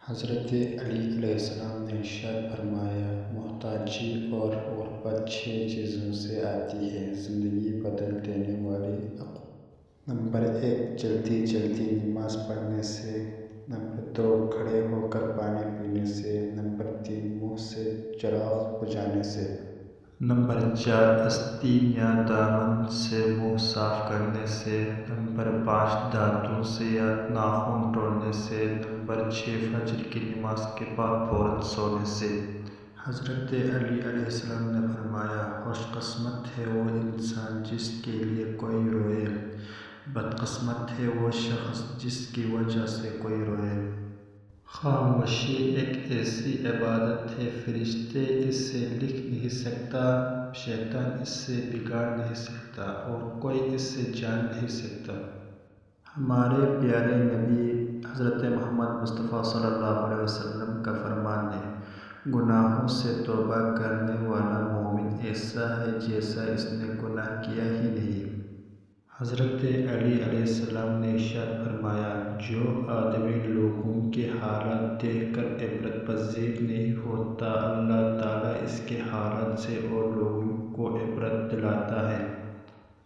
حضرت علی علیہ السلام نے ارشاد فرمایا، محتاجی اور غربت 6 چیزوں سے آتی ہے، زندگی بدل دینے والی عقوبت۔ نمبر 1، جلدی جلدی نماز پڑھنے سے۔ نمبر 2، کھڑے ہو کر پانی پینے سے۔ نمبر 3، منہ سے چراغ بجھانے سے۔ نمبر 4، آستین یا دامن سے منہ صاف کرنے سے۔ نمبر 5، دانتوں سے یا ناخن توڑنے سے۔ نمبر 6، فجر کی نماز کے بعد فوراً سونے سے۔ حضرت علی علیہ السلام نے فرمایا، خوش قسمت ہے وہ انسان جس کے لیے کوئی روئے، بدقسمت ہے وہ شخص جس کی وجہ سے کوئی روئے۔ خاموشی ایک ایسی عبادت ہے، فرشتے اس سے لکھ نہیں سکتا، شیطان اس سے بگاڑ نہیں سکتا اور کوئی اس سے جان نہیں سکتا۔ ہمارے پیارے نبی حضرت محمد مصطفیٰ صلی اللہ علیہ وسلم کا فرمان ہے، گناہوں سے توبہ کرنے والا مومن ایسا ہے جیسا اس نے گناہ کیا ہی نہیں۔ حضرت علی علیہ السلام نے ارشاد فرمایا، جو آدمی لوگوں کے حالات دیکھ کر عبرت پذیر نہیں ہوتا، اللہ تعالیٰ اس کے حالات سے اور لوگوں کو عبرت دلاتا ہے۔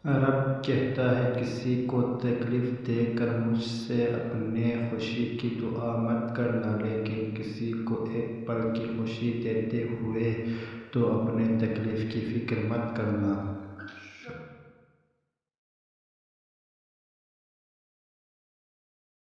رب کہتا ہے، کسی کو تکلیف دے کر مجھ سے اپنے خوشی کی دعا مت کرنا، لیکن کسی کو ایک پل کی خوشی دیتے ہوئے تو اپنے تکلیف کی فکر مت کرنا۔